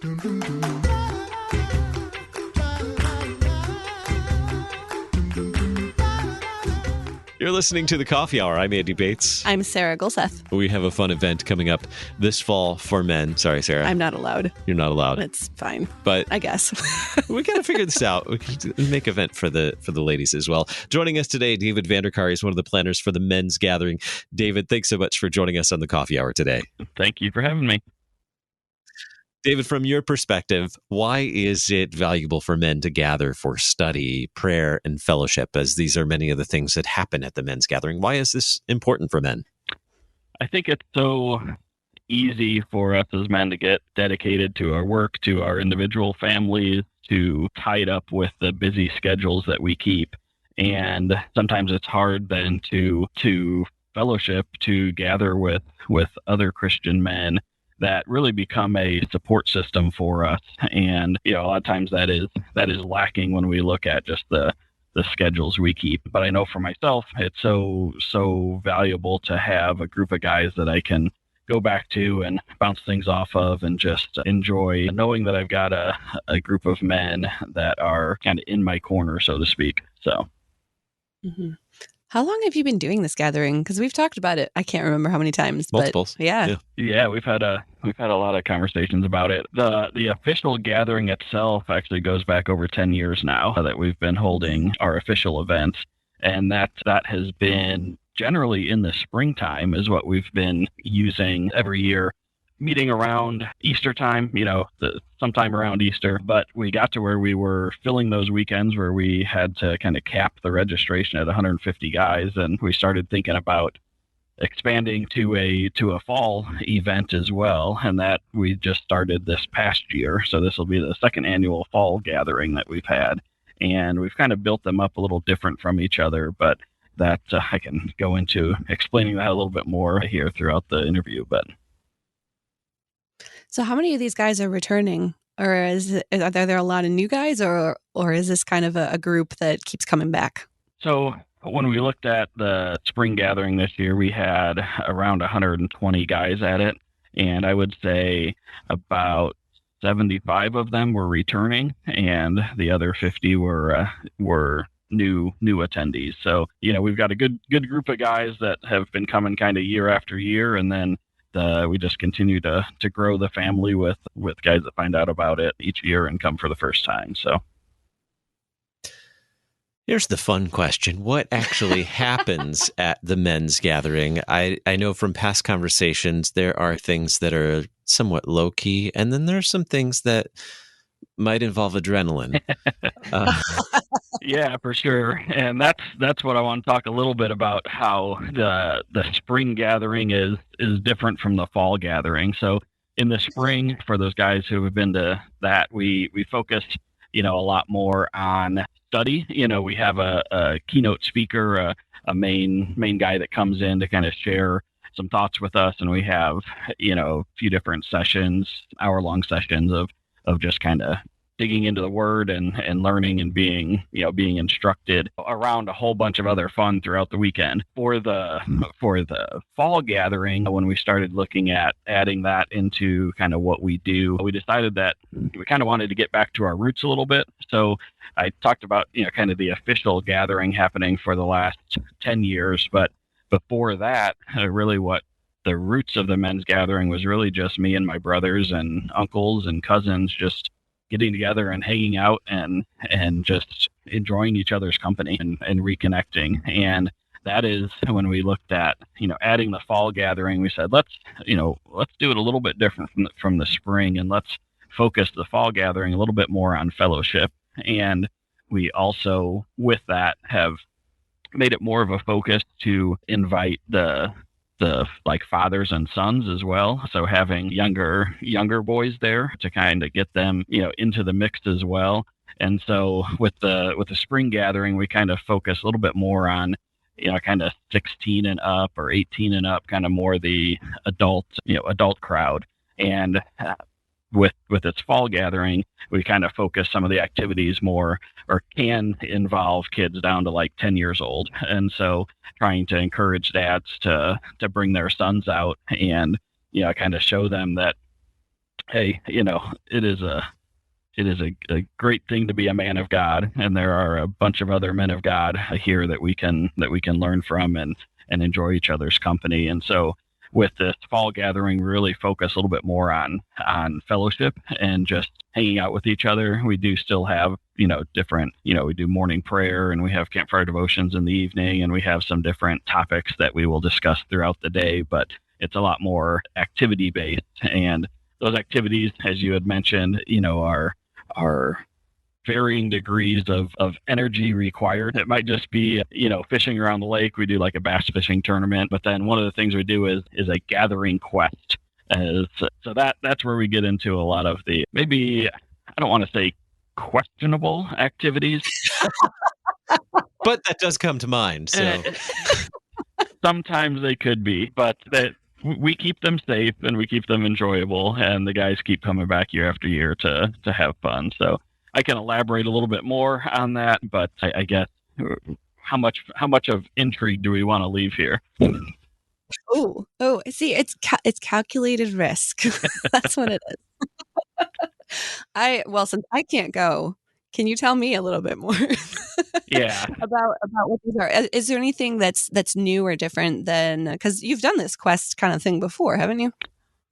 You're listening to The Coffee Hour. I'm Andy Bates. I'm Sarah Gulseth. We have a fun event coming up this fall for men. Sorry, Sarah. I'm not allowed. You're not allowed. It's fine. But I guess. we got to figure this out. We can make an event for the ladies as well. Joining us today, David Vandercar is one of the planners for the men's gathering. David, thanks so much for joining us on The Coffee Hour today. Thank you for having me. David, from your perspective, why is it valuable for men to gather for study, prayer, and fellowship, as these are many of the things that happen at the men's gathering? Why is this important for men? I think it's so easy for us as men to get dedicated to our work, to our individual families, to tied up with the busy schedules that we keep. And sometimes it's hard then to fellowship, to gather with other Christian men that really become a support system for us. And, a lot of times that is lacking when we look at just the schedules we keep. But I know for myself, it's so valuable to have a group of guys that I can go back to and bounce things off of and just enjoy knowing that I've got a group of men that are kind of in my corner, so to speak. So. Mm-hmm. How long have you been doing this gathering? Because we've talked about it. I can't remember how many times. Multiples. But yeah, we've had a lot of conversations about it. The official gathering itself actually goes back over 10 years now that we've been holding our official events, and that has been generally in the springtime is what we've been using every year. Meeting around Easter time, sometime around Easter. But we got to where we were filling those weekends where we had to kind of cap the registration at 150 guys. And we started thinking about expanding to a fall event as well. And that we just started this past year. So this will be the second annual fall gathering that we've had. And we've kind of built them up a little different from each other. But that I can go into explaining that a little bit more here throughout the interview. But so how many of these guys are returning, or are there a lot of new guys, or is this kind of a group that keeps coming back? So when we looked at the spring gathering this year, we had around 120 guys at it, and I would say about 75 of them were returning, and the other 50 were new attendees. So we've got a good group of guys that have been coming kind of year after year, and then we just continue to grow the family with guys that find out about it each year and come for the first time. So here's the fun question. What actually happens at the men's gathering? I know from past conversations, there are things that are somewhat low key, and then there are some things that might involve adrenaline. Yeah, for sure. And that's what I want to talk a little bit about, how the spring gathering is different from the fall gathering. So in the spring, for those guys who have been to that, we focus, a lot more on study. We have a keynote speaker, a main guy that comes in to kind of share some thoughts with us. And we have, a few different sessions, hour-long sessions of just kind of digging into the word and learning and being instructed around a whole bunch of other fun throughout the weekend. For the fall gathering, when we started looking at adding that into kind of what we do, we decided that we kind of wanted to get back to our roots a little bit. So I talked about, kind of the official gathering happening for the last 10 years. But before that, really what the roots of the men's gathering was really just me and my brothers and uncles and cousins just getting together and hanging out and just enjoying each other's company and reconnecting. And that is when we looked at, adding the fall gathering, we said, let's do it a little bit different from the spring, and let's focus the fall gathering a little bit more on fellowship. And we also, with that, have made it more of a focus to invite the fathers and sons as well. So having younger boys there to kind of get them, into the mix as well. And so with the spring gathering, we kind of focus a little bit more on, kind of 16 and up or 18 and up, kind of more the adult crowd. And with its fall gathering, we kind of focus some of the activities more, or can involve kids down to like 10 years old. And so trying to encourage dads to bring their sons out and, kind of show them that, hey, it is a great thing to be a man of God, and there are a bunch of other men of God here that we can learn from and enjoy each other's company. And so with this fall gathering, we really focus a little bit more on fellowship and just hanging out with each other. We do still have different, we do morning prayer, and we have campfire devotions in the evening, and we have some different topics that we will discuss throughout the day, but it's a lot more activity based. And those activities, as you had mentioned, are varying degrees of energy required. It might just be, fishing around the lake. We do like a bass fishing tournament, but then one of the things we do is a gathering quest. So that's where we get into a lot of the, maybe, I don't want to say questionable activities, but that does come to mind. So sometimes they could be, but that we keep them safe and we keep them enjoyable, and the guys keep coming back year after year to have fun. So I can elaborate a little bit more on that, but I guess how much of intrigue do we want to leave here? Oh, see, it's calculated risk. That's what it is. Since I can't go, can you tell me a little bit more? Yeah. about what these are? Is there anything that's new or different than, because you've done this quest kind of thing before, haven't you?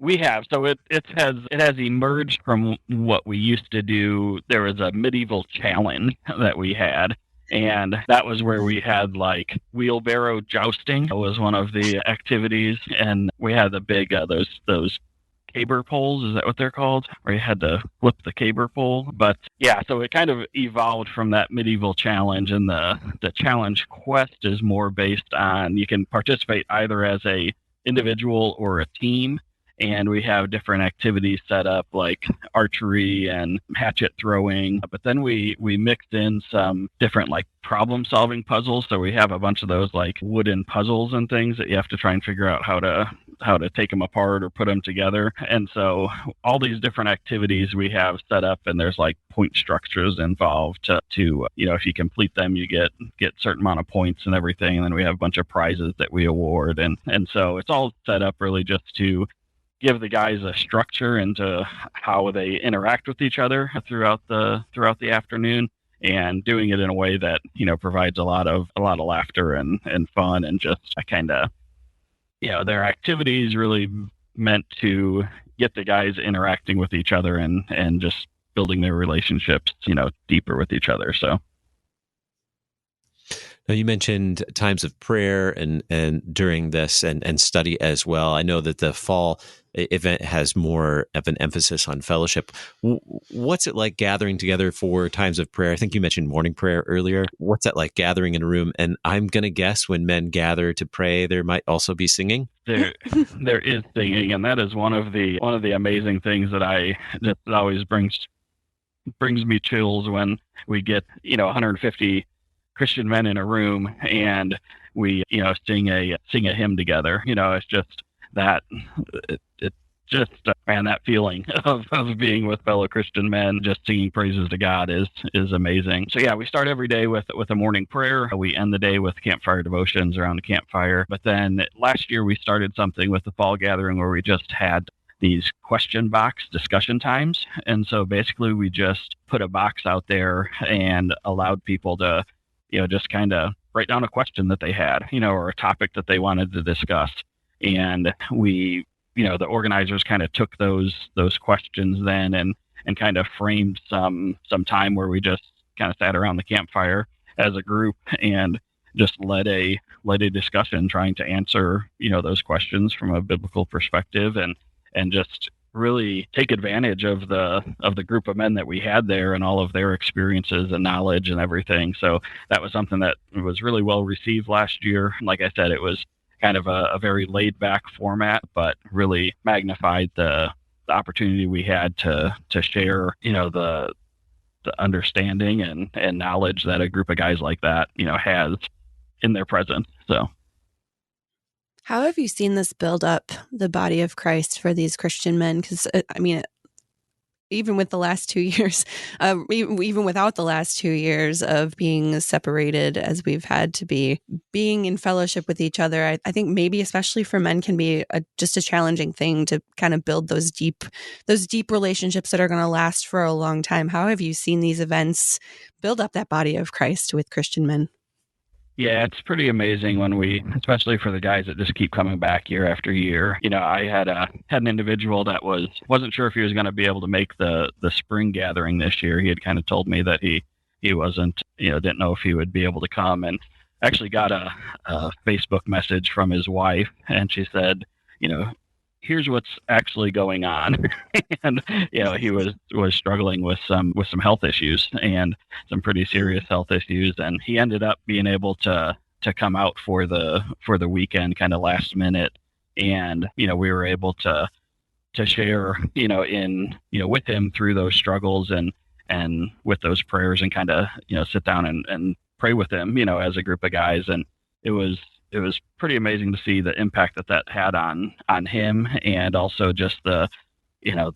We have. So it has emerged from what we used to do. There was a medieval challenge that we had, and that was where we had like wheelbarrow jousting. That was one of the activities, and we had the big those caber poles. Is that what they're called? Where you had to flip the caber pole. But yeah, so it kind of evolved from that medieval challenge, and the challenge quest is more based on, you can participate either as a individual or a team. And we have different activities set up like archery and hatchet throwing. But then we mixed in some different like problem solving puzzles. So we have a bunch of those like wooden puzzles and things that you have to try and figure out how to take them apart or put them together. And so all these different activities we have set up, and there's like point structures involved to if you complete them, you get a certain amount of points and everything. And then we have a bunch of prizes that we award. And so it's all set up really just to give the guys a structure into how they interact with each other throughout the afternoon, and doing it in a way that provides a lot of laughter and fun, and just a kind of their activities really meant to get the guys interacting with each other and just building their relationships deeper with each other. So now, you mentioned times of prayer and during this and study as well. I know that the fall event has more of an emphasis on fellowship. What's it like gathering together for times of prayer? I think you mentioned morning prayer earlier. What's that like, gathering in a room? And I'm going to guess when men gather to pray, there might also be singing. There is singing, and that is one of the amazing things that always brings me chills when we get 150 Christian men in a room and we sing a hymn together. It's just that it just and that feeling of being with fellow Christian men, just singing praises to God is amazing. So yeah, we start every day with a morning prayer. We end the day with campfire devotions around the campfire. But then last year we started something with the fall gathering where we just had these question box discussion times. And so basically we just put a box out there and allowed people to just kind of write down a question that they had, or a topic that they wanted to discuss. And we, the organizers kind of took those questions then and kind of framed some time where we just kind of sat around the campfire as a group and just led a discussion trying to answer, those questions from a biblical perspective, and just really take advantage of the group of men that we had there and all of their experiences and knowledge and everything. So that was something that was really well received last year. Like I said, it was kind of a very laid back format, but really magnified the opportunity we had to share, the understanding and knowledge that a group of guys like that, has in their presence. So how have you seen this build up the body of Christ for these Christian men? Because even with the last 2 years, even without the last 2 years of being separated as we've had to be, being in fellowship with each other, I think maybe especially for men can be just a challenging thing to kind of build those deep relationships that are going to last for a long time. How have you seen these events build up that body of Christ with Christian men? Yeah, it's pretty amazing when especially for the guys that just keep coming back year after year. I had an individual that wasn't sure if he was going to be able to make the spring gathering this year. He had kind of told me that he wasn't, didn't know if he would be able to come, and actually got a Facebook message from his wife, and she said, here's what's actually going on. And he was struggling with some health issues, and some pretty serious health issues, and he ended up being able to come out for the weekend kind of last minute, and we were able to share with him through those struggles and with those prayers, and kind of sit down and pray with him as a group of guys. And it was pretty amazing to see the impact that had on him, and also just the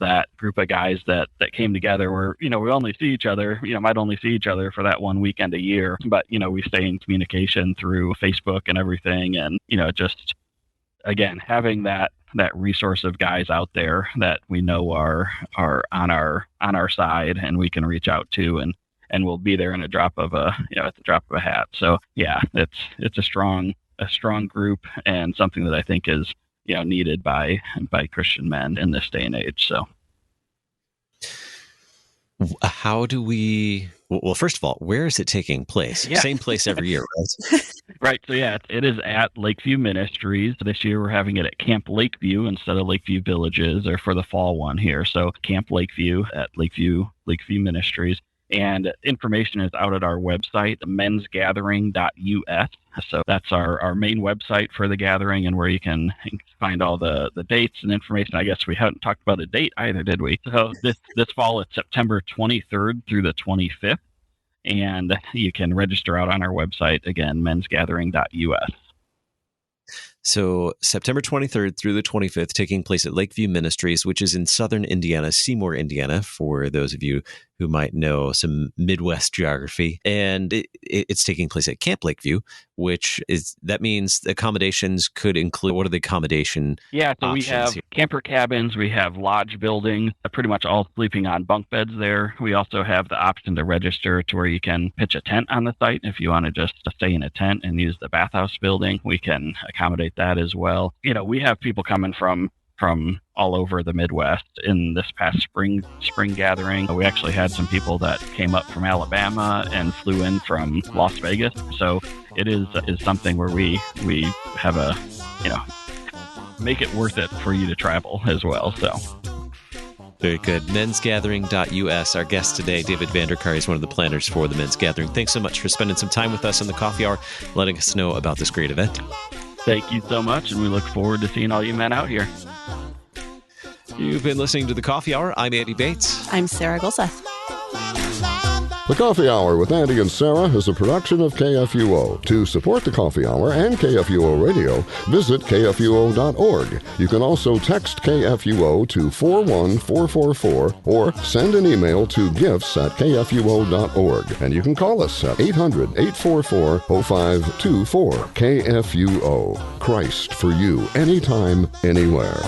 that group of guys that came together where we only see each other, might only see each other for that one weekend a year, but we stay in communication through Facebook and everything. And just again, having that resource of guys out there that we know are on our side, and we can reach out to, and we'll be there in a drop of a at the drop of a hat. So yeah, it's a strong group, and something that I think is needed by Christian men in this day and age. So how do we, well, first of all, where is it taking place? Yeah. Same place every year, right? Right. So yeah, it is at Lakeview Ministries. This year we're having it at Camp Lakeview instead of Lakeview Villages, or for the fall one here. So Camp Lakeview at Lakeview Ministries. And information is out at our website, mensgathering.us. So that's our main website for the gathering, and where you can find all the dates and information. I guess we haven't talked about a date either, did we? So this fall, it's September 23rd through the 25th. And you can register out on our website, again, mensgathering.us. So September 23rd through the 25th, taking place at Lakeview Ministries, which is in southern Indiana, Seymour, Indiana, for those of you who might know some Midwest geography. And it's taking place at Camp Lakeview, that means the accommodations could include, what are the accommodation Yeah, so we have here? Camper cabins, we have lodge buildings, pretty much all sleeping on bunk beds there. We also have the option to register to where you can pitch a tent on the site. If you want to just stay in a tent and use the bathhouse building, we can accommodate that as well. We have people coming from all over the Midwest. In this past spring gathering, we actually had some people that came up from Alabama and flew in from Las Vegas. So it is something where we have a, make it worth it for you to travel as well. So very good. Mensgathering.us. Our guest today, David Vandercar, is one of the planners for the Men's Gathering. Thanks so much for spending some time with us on the Coffee Hour, letting us know about this great event. Thank you so much, and we look forward to seeing all you men out here. You've been listening to The Coffee Hour. I'm Andy Bates. I'm Sarah Gulseth. The Coffee Hour with Andy and Sarah is a production of KFUO. To support the Coffee Hour and KFUO Radio, visit KFUO.org. You can also text KFUO to 41444 or send an email to gifts@KFUO.org. And you can call us at 800-844-0524. KFUO. Christ for you, anytime, anywhere.